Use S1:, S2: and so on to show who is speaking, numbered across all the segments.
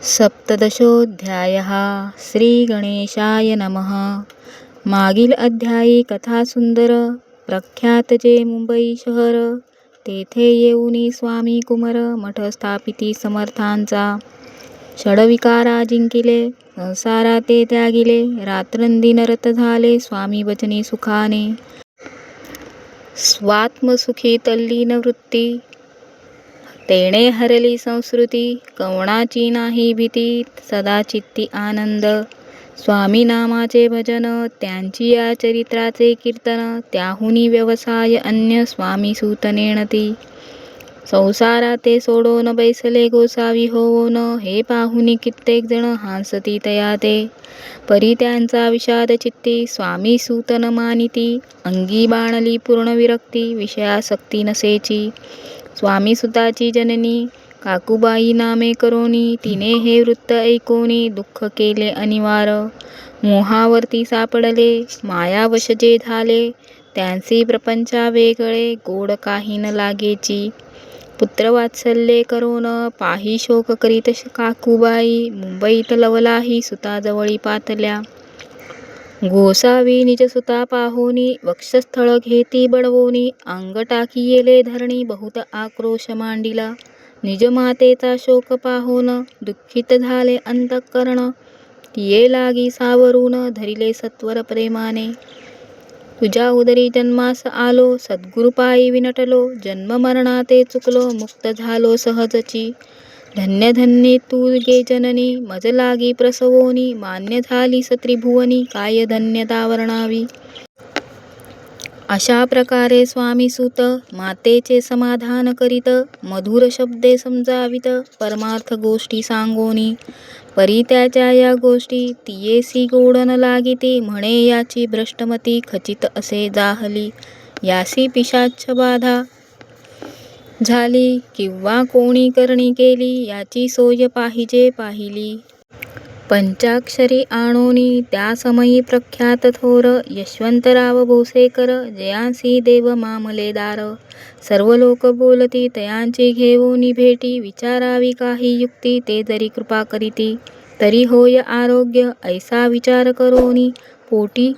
S1: सप्तदशोऽध्यायः श्रीगणेशाय नमः. मागील अध्यायी कथा सुंदर. प्रख्यात जे मुंबई शहर, तेथे येऊनी स्वामी कुमार मठ स्थापिती समर्थांचा. षडविकारा जिंकिले, संसारा ते त्यागिले, रात्रंदिनरत झाले स्वामी वचनी सुखाने. स्वात्मसुखी तल्लीन वृत्ती, तेणे हरली संस्कृती. कवणाची नाही भीती, सदा चित्ती आनंद. स्वामी नामाचे भजन, त्यांची या चरित्राचे कीर्तन. त्याहुनी व्यवसाय अन्य स्वामी सूत नेणती. संसारा ते सोडून बैसले गोसावी होऊन, हे पाहुनी कित्येक जण हांसती तया ते. परी त्यांचा विषाद चित्ती, स्वामी सूत न मानिती. अंगी बाणली पूर्ण विरक्ती, विषयासक्ती नसेची. स्वामी सुताची जननी काकूबाई नामे करोनी, तिने हे वृत्त ऐकोनी दुःख केले अनिवार. मोहावरती सापडले, मायावश जे झाले, त्यांचे प्रपंचा वेगळे, गोड काही न लागेची. पुत्रवात्सल्ये करोन पाही शोक करीत काकूबाई, मुंबईत लवलाही सुताजवळी पातल्या. गोसावी निज सुता पाहोनी, वक्षस्थळ घेती बळवोनी. अंग टाकी येले धरणी, बहुत आक्रोश मांडिला. निज मातेचा शोक पाहोन, दुःखित झाले अंतःकरण. तिये लागी सावरून, धरिले सत्वर प्रेमाने. तुझ्या उदरी जन्मास आलो, सद्गुरुपायी विनटलो. जन्म मरणाते चुकलो, मुक्त झालो सहजची. धन्य धन्य तू गे जननी, मज लागी प्रसवोनी. मान्य झाली सत्रिभुवनी, काय धन्यता वर्णावी. अशा प्रकारे स्वामी सूत मातेचे समाधान करीत, मधुर शब्दे समजावित, परमार्थ गोष्टी सांगोनी. परी त्याच्या या गोष्टी तियेसी गोड न लागिती. म्हणे याची भ्रष्टमती खचित असे जाहली. यासी पिशाच बाधा झाली, किंवा कोणी करणी केली, याची सोय पाहिजे पाहिली. पंचाक्षरी आणोनी त्या समयी प्रख्यात थोर, यशवंतराव भोसेकर जयांसी देव मामलेदार. सर्व लोक बोलती तयांची घेऊनी भेटी. विचारावी काही युक्ती, ते जरी कृपा करीती. तरी होय आरोग्य, ऐसा विचार करोनी पोटी.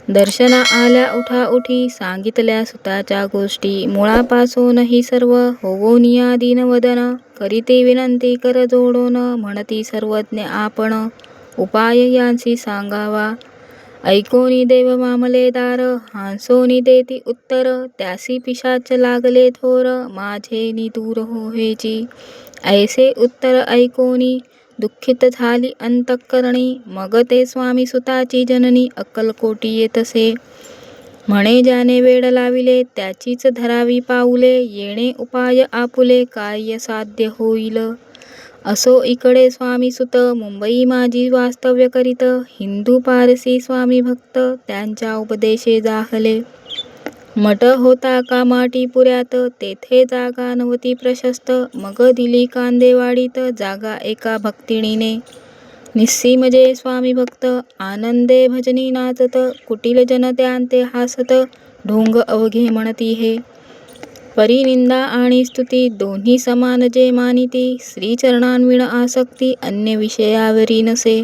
S1: दर्शना आल्या उठाउठी, सांगितल्या सुताच्या गोष्टी. मुळापासून ही सर्व होवोनिया दीनवदन. करीती विनंती कर जोडून, म्हणती सर्वज्ञ आपण. उपाय यांची सांगावा, ऐकोनी देव मामलेदार. हांसोनी देती उत्तर, त्यासी पिशाच लागले थोर. माझे नि दूर हो हेची. ऐसे उत्तर ऐकोनी दुःखित झाली अंतःकरणी. मग ते स्वामी सुताची जननी अक्कलकोटी येतसे. म्हणे ज्याने वेड लाविले, त्याचीच धरावी पाऊले. येणे उपाय आपुले, कार्य साध्य होईल. असो इकडे स्वामी सुत मुंबई माझी वास्तव्य करीत. हिंदू पारसी स्वामी भक्त त्यांच्या उपदेशे जाहले. मठ होता कामाटीपुऱ्यात, तेथे जागा नव्हती प्रशस्त. मग दिली कांदेवाडीत जागा एका भक्तिणीने. निस्सीम जे स्वामी भक्त आनंदे भजनी नाचत. कुटील जन त्यांते हासत, ढोंग अवघे म्हणती हे. परी निंदा आणि स्तुती दोन्ही समान जे मानिती. श्रीचरणांविण आसक्ती अन्य विषयावरी नसे.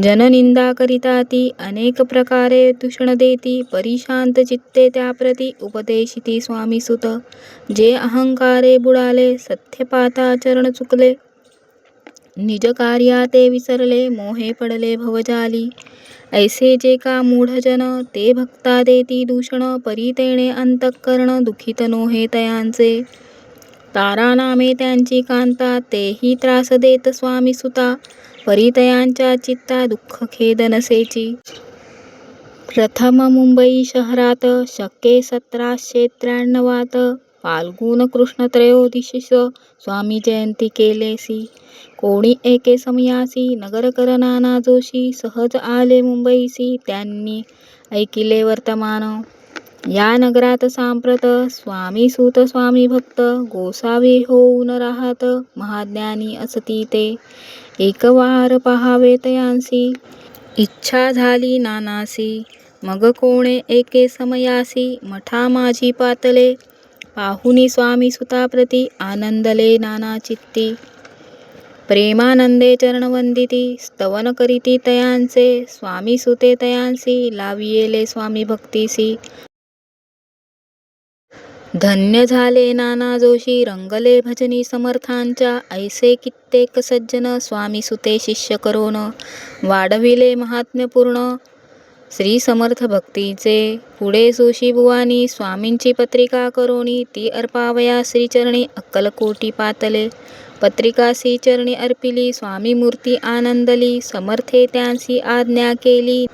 S1: जननिंदा करिता ती अनेक प्रकारे दूषण देती. परी शांत चित्ते त्याप्रती उपदेशिती स्वामी सुत. जे अहंकारे बुडाले, सत्यपाता चरण चुकले. निज कार्या ते विसरले, मोहे पडले भवजाली. ऐसे जे का मूढजन, ते भक्ता देती दूषण. परी तेणे अंतःकरण दुखित नोहे तयांचे. तारा नामे त्यांची कांता, तेही त्रास देत स्वामी सुता. परी तयांच्या चित्ता दुःख खेद नसेची. प्रथम मुंबई शहरात शके 1793 फाल्गुन कृष्ण त्रयोदशीस स्वामी जयंती केलेसी. कोणी एके समयासी नगरकर नाना जोशी सहज आले मुंबईसी. त्यांनी ऐकिले वर्तमान. या नगरात सांप्रत स्वामी सूत स्वामी भक्त गोसावी होऊन राहत. महाज्ञानी असती ते. एक वार पहावे तयांसी इच्छा झाली नानासी. मग कोणे एके समयासी मठा माझी पातले. पाहुनी स्वामी सुताप्रती आनंदले नाना चित्ती. प्रेमानंदे चरणवंदिती स्तवन करीती तयांचे स्वामी सुते तयांसी लावियेले स्वामी भक्तीसी. धन्य झाले नाना जोशी रंगले भजनी समर्थांच्या ऐसे कित्येक सज्जन स्वामी सुते शिष्य करोन वाढविले महात्म्यपूर्ण श्री समर्थ भक्तीचे. पुढे जोशी बुवानी स्वामींची पत्रिका करोनी ती अर्पावया श्रीचरणी अक्कलकोटी पातले. पत्रिका श्रीचरणी अर्पिली स्वामी मूर्ती आनंदली समर्थे त्यांसी आज्ञा केली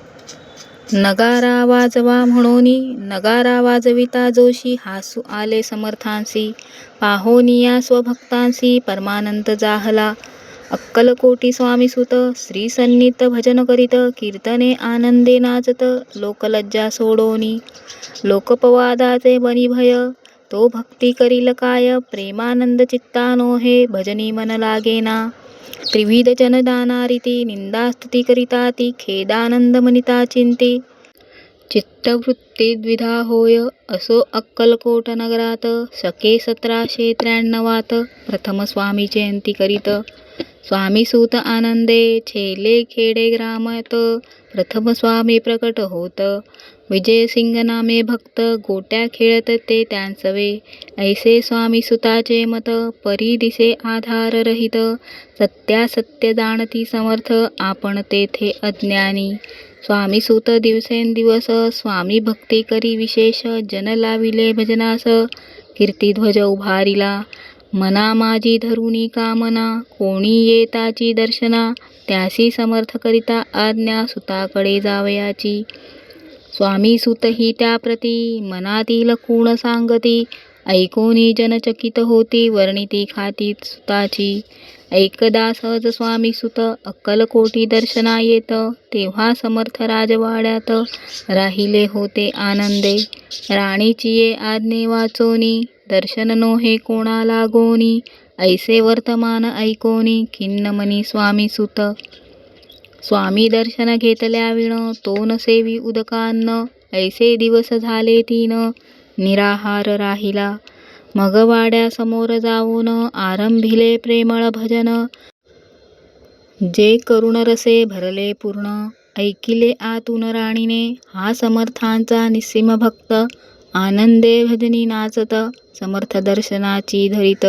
S1: नगारा वाजवा म्हणोनी. नगारा वाजविता जोशी हासू आले समर्थांसी पाहोनिया स्वभक्तांसी परमानंद जाहला. अक्कलकोटी स्वामीसुत श्री सन्नित भजन करीत कीर्तने आनंदे नाचत लोकलज्जा सोडोनी. लोकपवादाचे बनी भय तो भक्ती करील काय प्रेमानंद चित्तानो हे भजनी मन लागेना. त्रिविध जनदाना रीती निंदास्तुती करिता ती खेदानंद मनिता चिंती. चित्तवृत्ती द्विधा होय असो अक्कलकोट नगरात शके 1793 प्रथम स्वामी जयंती करीत. स्वामी सूत आनंदे छेले खेडे ग्रामात प्रथम स्वामी प्रकट होत. विजयसिंग नामे भक्त गोट्या खेळत ते त्यांचवे ऐसे स्वामी सुताचे मत परी दिसे आधार रहित. सत्यासत्य जाणती समर्थ आपण तेथे अज्ञानी. स्वामी सूत दिवसेंदिवस स्वामी भक्ती करी विशेष जन लाविले भजनास कीर्तिध्वज उभारिला. मना माझी धरुनी कामना कोणी येताची दर्शना त्यासी समर्थ करिता आज्ञा सुताकडे जावयाची. स्वामी सुतही त्याप्रती मनातील खूण सांगती ऐकोनी जनचकित होती वर्णिती खाती सुताची. एकदा सहज स्वामी सुत अक्कलकोटी दर्शना येत तेव्हा समर्थ राजवाड्यात राहिले होते आनंदे. राणीची ये आज्ञे वाचोनी दर्शन नोहे कोणा लागोनी ऐसे वर्तमान ऐकोनी खिन्न मनी स्वामी सुत. स्वामी दर्शन घेतल्या विण तो न सेवी उदकान्न ऐसे दिवस झाले 3 निराहार राहिला. मग वाड्यासमोर जाऊन आरंभिले प्रेमळ भजन जे करुण रसे भरले पूर्ण. ऐकिले आतून राणीने हा समर्थांचा निस्सीम भक्त आनंदे भजनी नाचत समर्थ दर्शनाची धरीत.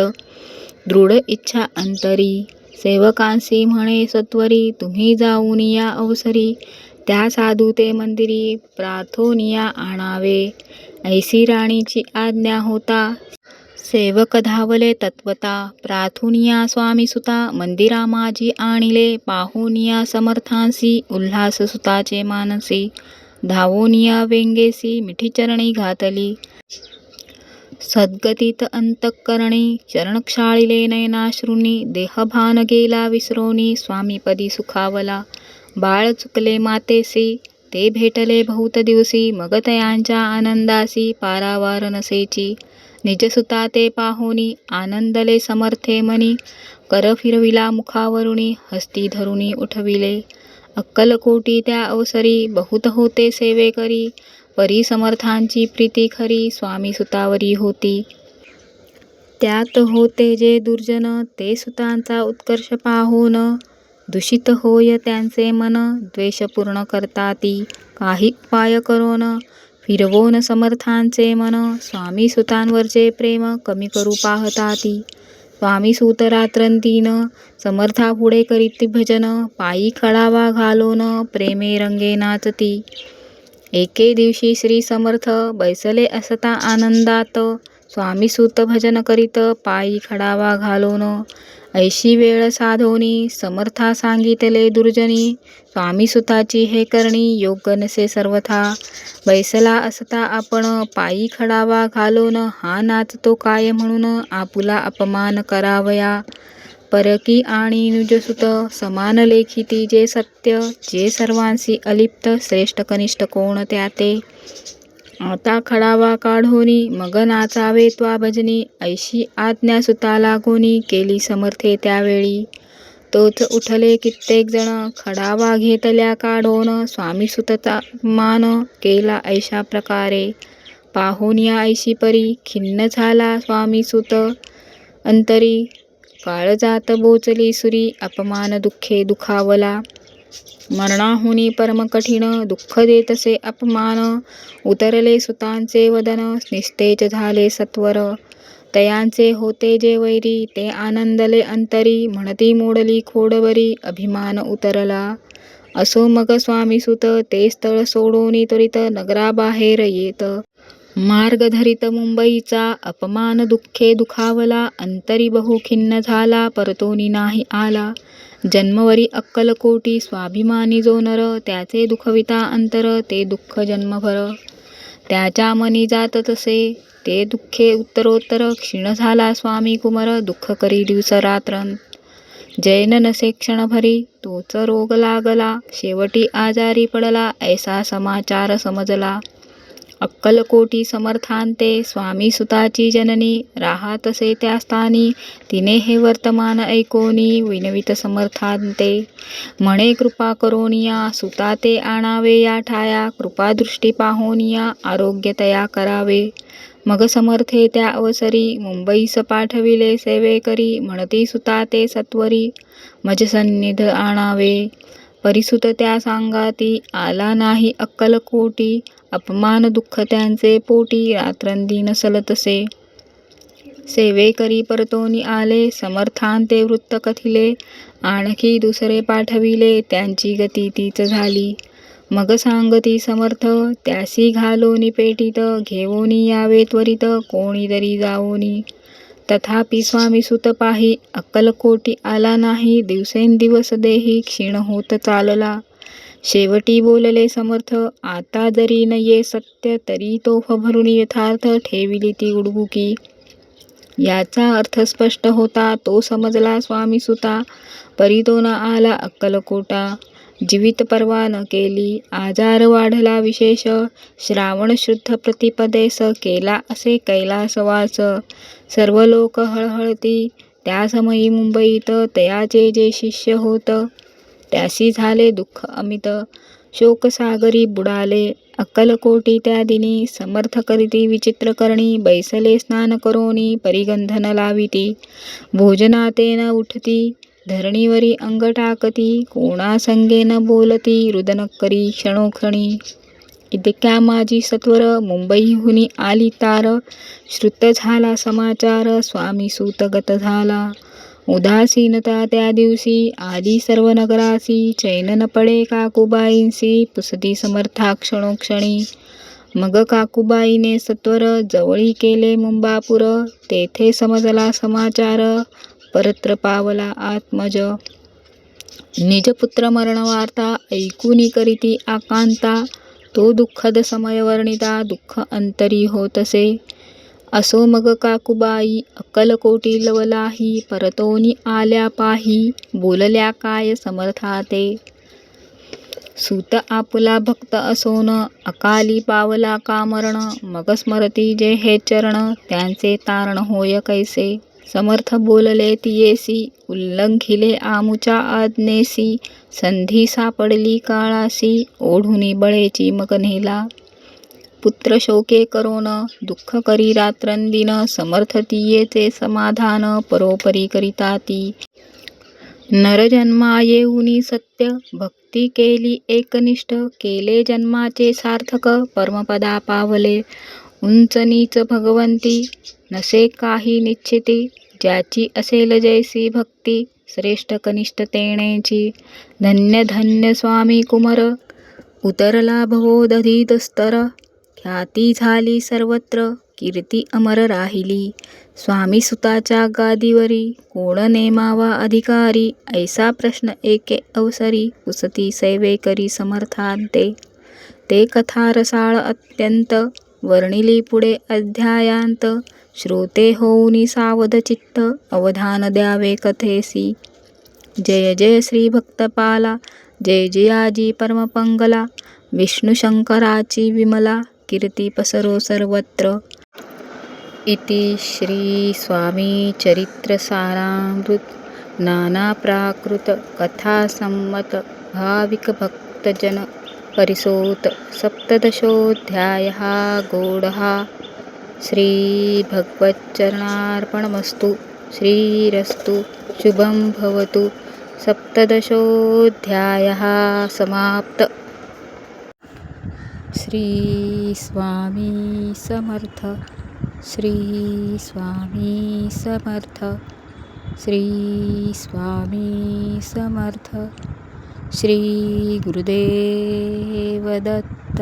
S1: दृढ इच्छा अंतरी सेवकांसी म्हणे सत्वरी तुम्ही जाऊन या अवसरी त्या साधू ते मंदिरी प्रार्थोनिया आणावे. ऐसी राणीची आज्ञा होता सेवक धावले तत्वता. प्रार्थुनिया स्वामी सुता मंदिरा माझी आणिले पाहुनिया समर्थांसी उल्हास सुताचे मानसी. धावोनिया वेंगेसी मिठी चरणी घातली सद्गतीत अंतःकरणी चरणक्षाळिले नयनाश्रूंनी देहभान गेला विसरोनी स्वामीपदी सुखावला. बाळ चुकले मातेसी ते भेटले बहुत दिवसी मग तयांच्या आनंदासी पारावार नसेची. निजसुता ते पाहोनी आनंदले समर्थे मनी कर फिरविला मुखावरुणी हस्ती धरुणी उठविले. अक्कलकोटी त्या अवसरी बहुत होते सेवे करी परी समर्थांची प्रीती खरी स्वामी सुतावरी होती. त्यात होते जे दुर्जन ते सुतांचा उत्कर्ष पाहोन दूषित होय त्यांचे मन द्वेष पूर्ण करताती. काही उपाय करोन फिरवोन समर्थांचे मन स्वामी सुतांवरचे प्रेम कमी करू पाहताती. स्वामी सूत रात्रंदिन समर्थापुढे करीती भजन पायी खळावा घालोन प्रेमे रंगे नाचती. एके दिवशी श्री समर्थ बैसले असता आनंदात स्वामी सूत भजन करीत पायी खडावा घालोन. ऐशी वेळ साधोनी समर्था सांगितले दुर्जनी स्वामी सुताची हे करणी योग्य नसे सर्वथा. बैसला असता आपण पायी खडावा घालोन हा नाचतो काय म्हणून आपुला अपमान करावया. परकी आणि नुजसुत समान लेखिती जे सत्य जे सर्वांसी अलिप्त श्रेष्ठ कनिष्ठ कोण त्याते. आता खडावा काढोनी मग नाचावे त्वा भजनी ऐशी आज्ञा सुता लागोनी केली समर्थे त्यावेळी. तोच उठले कित्येक जण खडावा घेतल्या काढोन स्वामी सुतचा मान केला ऐशा प्रकारे. पाहोनिया ऐशी परी खिन्न झाला स्वामी सुत अंतरी काळजात बोचली सुरी अपमान दुःखे दुखावला. मरणाहुनी परम कठीण दुःख देतसे अपमान. उतरले सुतांचे वदन निस्तेज झाले सत्वर. तयांचे होते जे वैरी ते आनंदले अंतरी. म्हणती मोडली खोडवरी अभिमान उतरला. असो मग स्वामीसुत ते स्थळ सोडोनी त्वरित नगराबाहेर येत. मार्ग धरित मुंबईचा अपमान दुःखे दुखावला. अंतरी बहु खिन्न झाला परतोनी नाही आला. जन्मवरी अक्कलकोटी स्वाभिमानी जो नर. त्याचे दुखविता अंतर ते दुःख जन्मभर. त्याच्या मनी जात तसे ते दुःखे उत्तरोत्तर. क्षीण झाला स्वामी कुमर दुःख करी दिवस रात्रन. जैन नसे क्षणभरी तोच रोग लागला. शेवटी आजारी पडला ऐसा समाचार समजला. अक्कलकोटी समर्थांते स्वामी सुताची जननी. राहातसे त्या स्थानी तिने हे वर्तमान ऐकोनी. विनवित समर्थांते म्हणे कृपा करोनिया. सुता ते आणावे या ठाया. कृपादृष्टी पाहोनिया आरोग्य तया करावे. मग समर्थे त्या अवसरी मुंबईस पाठविले सेवेकरी. म्हणती सुता ते सत्वरी मज सन्निध आणावे. परिसुत त्या सांगाती आला नाही अक्कलकोटी. अपमान दुःख त्यांचे पोटी रात्रंदिन सलतसे. सेवेकरी परतोनी आले समर्थांते वृत्त कथिले. आणखी दुसरे पाठविले त्यांची गती तीच झाली. मग सांगती समर्थ त्यासी घालोनी पेटीत. घेवोनी यावे त्वरित कोणीतरी जावोनी. तथापि स्वामी सुत पाही अक्कलकोटी आला नाही. दिवसेंदिवस देही क्षीण होत चालला. शेवटी बोलले समर्थ आता जरी न ये सत्य तरी तोफ भरून यथार्थ ठेविली ती उडबुकी. याचा अर्थ स्पष्ट होता तो समजला स्वामी सुता. परी तो न आला अक्कलकोटा. जीवित परवा न केली आजार वाढला विशेष. श्रावण शुद्ध प्रतिपदेस केला असे कैलासवास. सर्व लोक हळहळती त्या समयी मुंबईत. तयाचे जे शिष्य होत त्यासी झाले दुःख अमित. शोकसागरी बुडाले अक्कलकोटी त्या दिनी. समर्थ करीती विचित्र करणी बैसले स्नान करोनी. परिगंधन लाविती भोजनाते न उठती. धरणीवरी अंग टाकती कोणा संगे न बोलती. रुदन करी क्षणोक्षणी. इतक्या माझी सत्वर मुंबईहुनी आली तार. श्रुत झाला समाचार स्वामी सूत गत झाला. उदासीनता त्या दिवशी आली सर्व नगरासी. चैन न पडे काकूबाईंसी पुसती समर्था क्षणोक्षणी. मग काकूबाईने सत्वर जवळी केले मुंबापूर. तेथे समजला समाचार परत्र पावला आत्मज. निजपुत्र मरण वार्ता ऐकुनी करीती आकांता. तो दुःखद समय वर्णिता दुःख अंतरी होतसे. असो मग काकूबाई अक्कलकोटी लवलाही. परतोनी आल्या पाही बोलल्या काय समर्थाते. सूत आपुला भक्त असोन अकाली पावला का मरण. मग स्मरती जे हे चरण त्यांचे तारण होय कैसे. समर्थ बोलले तियेसी उल्लंघिले आमुच्या आज्ञेसी. संधी सापडली काळासी ओढुनी बळेची मग नेला. पुत्र शोके करोन दुःख करी रात्रंदिन. समर्थ तियेचे समाधान परोपरी करिता ती. नरजन्मा येऊनी सत्य भक्ती केली एकनिष्ठ. केले जन्माचे सार्थक परमपदा पावले. उंच नीच भगवंती नसे काही निश्चिती. ज्याची असेल जैसी भक्ती श्रेष्ठ कनिष्ठ तेणेची. धन्य धन्य स्वामी कुमर उतरला भवोदधित स्तर. ख्याती झाली सर्वत्र कीर्ती अमर राहिली. स्वामी सुताच्या गादीवरी कोण नेमावा अधिकारी. ऐसा प्रश्न एके अवसरी पुसती सेवेकरी समर्थांते. ते कथा रसाळ अत्यंत वर्णिली पुढे अध्यायांत. श्रोते होऊनी सावध चित्त अवधान द्यावे कथेसी. जय जय श्री भक्तपाला जय जयाजी परमपंगला. विष्णू शंकराची विमला कीर्ती पसरो सर्वत्र. इति श्री स्वामी चरित्र सारामृत नाना प्राकृत कथा सम्मत भाविक भक्तजन परिसोत सप्तदशोऽध्यायः गौडः. श्री भगवच्चरणार्पणमस्तु. श्रीरस्तु शुभं भवतु. सप्तदशोऽध्यायः समाप्त. श्री स्वामी समर्थ. श्री स्वामी समर्थ. श्री स्वामी समर्थ. श्री गुरुदेव दत्त.